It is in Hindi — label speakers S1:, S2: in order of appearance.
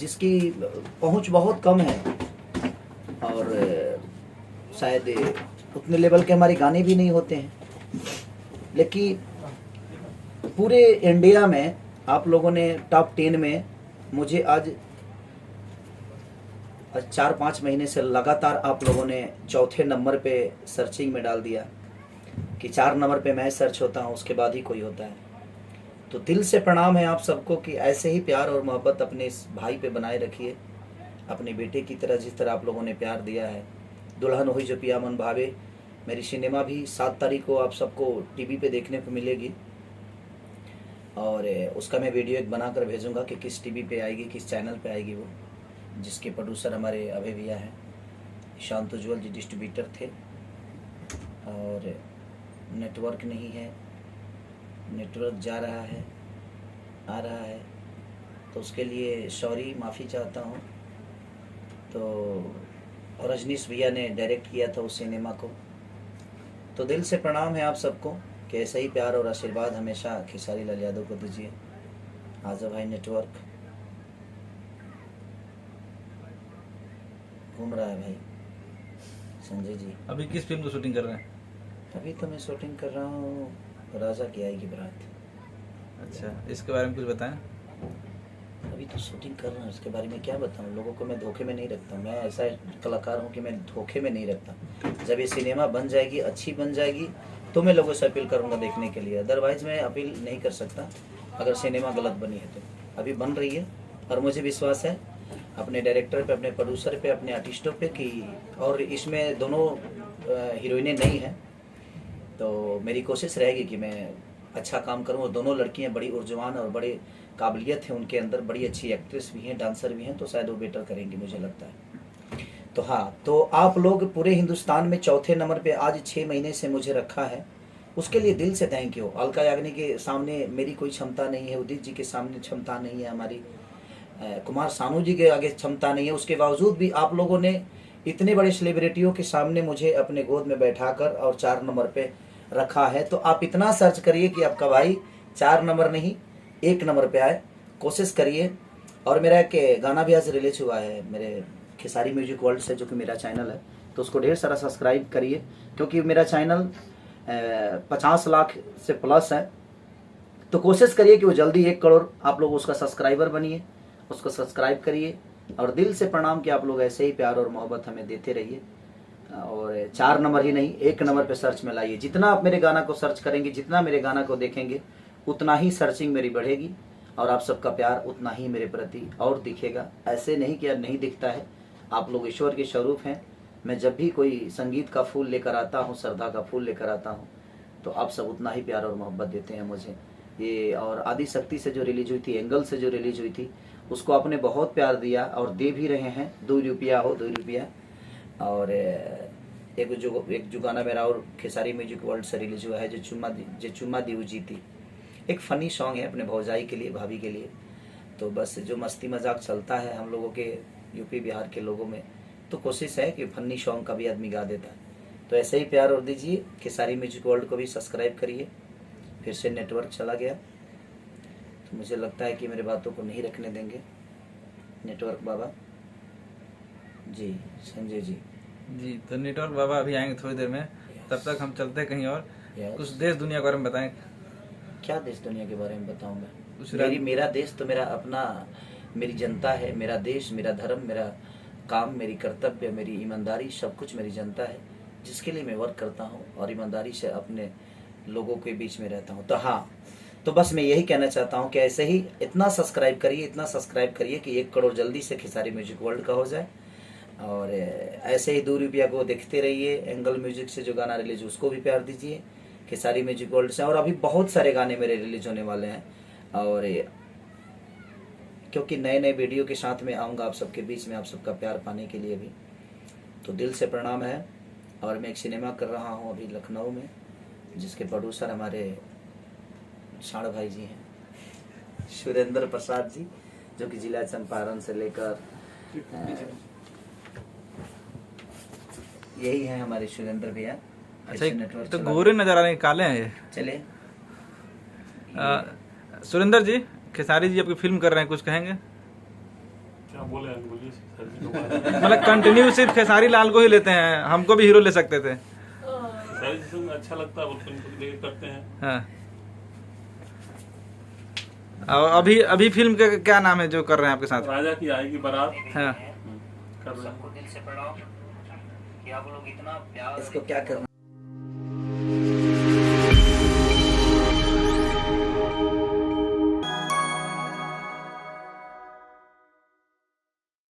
S1: जिसकी पहुंच बहुत कम है और शायद उतने लेवल के हमारे गाने भी नहीं होते हैं, लेकिन पूरे इंडिया में आप लोगों ने टॉप 10 में मुझे आज 4-5 महीने से लगातार आप लोगों ने चौथे नंबर पे सर्चिंग में डाल दिया कि 4 नंबर पे मैं सर्च होता हूँ, उसके बाद ही कोई होता है। तो दिल से प्रणाम है आप सबको कि ऐसे ही प्यार और मोहब्बत अपने इस भाई पे बनाए रखिए, अपने बेटे की तरह जिस तरह आप लोगों ने प्यार दिया है। दुल्हन हुई जो पिया मन भावे मेरी सिनेमा भी 7 तारीख को आप सबको टीवी पे देखने को मिलेगी और उसका मैं वीडियो एक बनाकर भेजूंगा कि किस टीवी पे आएगी, किस चैनल पे आएगी वो, जिसके प्रोड्यूसर हमारे अभय भैया हैं, शांत उज्ज्वल जी डिस्ट्रीब्यूटर थे और नेटवर्क नहीं है, नेटवर्क जा रहा है आ रहा है, तो उसके लिए सॉरी माफ़ी चाहता हूँ। तो रजनीश भैया ने डायरेक्ट किया था उस सिनेमा को। तो दिल से प्रणाम है आप सबको कि ऐसा ही प्यार और आशीर्वाद हमेशा खेसारी लाल यादव को दीजिए। आजा भाई नेटवर्क घूम रहा है भाई। संजय जी
S2: अभी किस फिल्म को शूटिंग कर रहे हैं?
S1: अभी तो मैं शूटिंग कर रहा हूँ राजा की आएगी बारात।
S2: अच्छा, इसके बारे में कुछ बताएं।
S1: अभी तो शूटिंग कर रहा हूँ, इसके बारे में क्या बताऊँ, लोगों को मैं धोखे में नहीं रखता। मैं ऐसा कलाकार हूँ कि मैं धोखे में नहीं रखता। जब ये सिनेमा बन जाएगी, अच्छी बन जाएगी, तो मैं लोगों से अपील करूँगा देखने के लिए, अदरवाइज़ मैं अपील नहीं कर सकता अगर सिनेमा गलत बनी है। तो अभी बन रही है और मुझे विश्वास है अपने डायरेक्टर पे, अपने प्रोड्यूसर पे, अपने आर्टिस्टों पे कि, और इसमें दोनों हीरोइनें नहीं हैं, तो मेरी कोशिश रहेगी कि मैं अच्छा काम करूं। और दोनों लड़कियां बड़ी ऊर्जवान और बड़े काबिलियत है उनके अंदर, बड़ी अच्छी एक्ट्रेस भी हैं, डांसर भी हैं, तो शायद वो बेटर करेंगी मुझे लगता है। तो हाँ, तो आप लोग पूरे हिंदुस्तान में चौथे नंबर पे आज 6 महीने से मुझे रखा है, उसके लिए दिल से थैंक यू। अलका याग्निक के सामने मेरी कोई क्षमता नहीं है, उदित जी के सामने क्षमता नहीं है, हमारी कुमार सानू जी के आगे क्षमता नहीं है, उसके बावजूद भी आप लोगों ने इतने बड़े सेलिब्रिटियों के सामने मुझे अपने गोद में बैठाकर और 4 नंबर पे रखा है। तो आप इतना सर्च करिए कि आपका भाई 4 नंबर नहीं 1 नंबर पे आए, कोशिश करिए। और मेरा एक गाना भी आज रिलीज हुआ है मेरे खेसारी म्यूजिक वर्ल्ड से, जो कि मेरा चैनल है, तो उसको ढेर सारा सब्सक्राइब करिए, क्योंकि मेरा चैनल 50 लाख से प्लस है। तो कोशिश करिए कि वो जल्दी 1 करोड़ आप लोग उसका सब्सक्राइबर बनिए, उसको सब्सक्राइब करिए। और दिल से प्रणाम कि आप लोग ऐसे ही प्यार और मोहब्बत हमें देते रहिए और 4 नंबर ही नहीं 1 नंबर पे सर्च में लाइए। जितना आप मेरे गाना को सर्च करेंगे, जितना मेरे गाना को देखेंगे, उतना ही सर्चिंग मेरी बढ़ेगी और आप सबका प्यार उतना ही मेरे प्रति और दिखेगा। ऐसे नहीं कि अब नहीं दिखता है, आप लोग ईश्वर के स्वरूप हैं। मैं जब भी कोई संगीत का फूल लेकर आता हूँ, श्रद्धा का फूल लेकर आता हूँ, तो आप सब उतना ही प्यार और मोहब्बत देते हैं मुझे। ये और आदि शक्ति से जो रिलीज हुई थी, एंगल से जो रिलीज हुई थी, उसको आपने बहुत प्यार दिया और दे भी रहे हैं। 2 रुपया हो 2 रुपया। और एक जो गाना मेरा और खेसारी म्यूजिक वर्ल्ड से रिलीज हुआ है, जो चुम्मा दी जीती, एक फ़नी सॉन्ग है अपने भौजाई के लिए, भाभी के लिए। तो बस जो मस्ती मजाक चलता है हम लोगों के यूपी बिहार के लोगों में, तो कोशिश है कि फनी सॉन्ग का भी आदमी गा देता है। तो ऐसे ही प्यार और दीजिए। खेसारी म्यूजिक वर्ल्ड को भी सब्सक्राइब करिए। फिर से नेटवर्क चला गया, तो मुझे लगता है कि मेरे बातों को नहीं रखने देंगे नेटवर्क बाबा जी। संजय जी
S2: जी, तो नेटवर्क बाबा अभी आएंगे थोड़ी देर में, तब तक हम चलते हैं कहीं और। कुछ देश दुनिया के बारे में बताएं।
S1: क्या देश दुनिया के बारे में बताऊं मैं?
S2: कुछ
S1: मेरा देश तो मेरा अपना, मेरी जनता है। मेरा देश, मेरा धर्म, मेरा काम, मेरी कर्तव्य, मेरी ईमानदारी, सब कुछ मेरी जनता है, जिसके लिए मैं वर्क करता हूँ और ईमानदारी से अपने लोगों के बीच में रहता हूँ। तो हाँ, तो बस मैं यही कहना चाहता हूँ कि ऐसे ही इतना सब्सक्राइब करिए, इतना सब्सक्राइब करिए कि 1 करोड़ जल्दी से खेसारी म्यूजिक वर्ल्ड का हो जाए। और ऐसे ही 2 रुपया को देखते रहिए। एंगल म्यूजिक से जो गाना रिलीज उसको भी प्यार दीजिए, खेसारी म्यूजिक वर्ल्ड से। और अभी बहुत सारे गाने मेरे रिलीज होने वाले हैं, और क्योंकि नए नए वीडियो के साथ में आऊँगा आप सबके बीच में, आप सबका प्यार पाने के लिए भी। तो दिल से प्रणाम है। और मैं एक सिनेमा कर रहा हूँ अभी लखनऊ में, जिसके प्रोड्यूसर हमारे शाण भाई जी हैं, सुरेंद्र प्रसाद जी, जो कि जिला चंपारण से लेकर यही है हमारे सुरेंद्र भैया।
S2: अच्छा, तो गोरे नजर आ रहे हैं, काले हैं ये।
S1: चले
S2: सुरेंद्र जी, खेसारी जी आपकी फिल्म कर रहे हैं, कुछ कहेंगे?
S3: क्या बोले बोलिए सर जी को बारे में।
S2: मतलब कंटिन्यू सिर्फ खेसारी लाल को ही लेते हैं, हमको भी हीरो ले सकते थे।
S3: सर जी से अच्छा लगता है, बोलते उनको लेके करते हैं।
S2: हाँ। और अभी फिल्म के क्या नाम है जो कर रहे हैं आपके साथ?
S3: राजा की आएगी बारात
S2: हाँ।
S3: कर रहे हैं।
S1: सबको दिल से प्रणाम कि आप लोग इतना प्यार, इसको क्या करना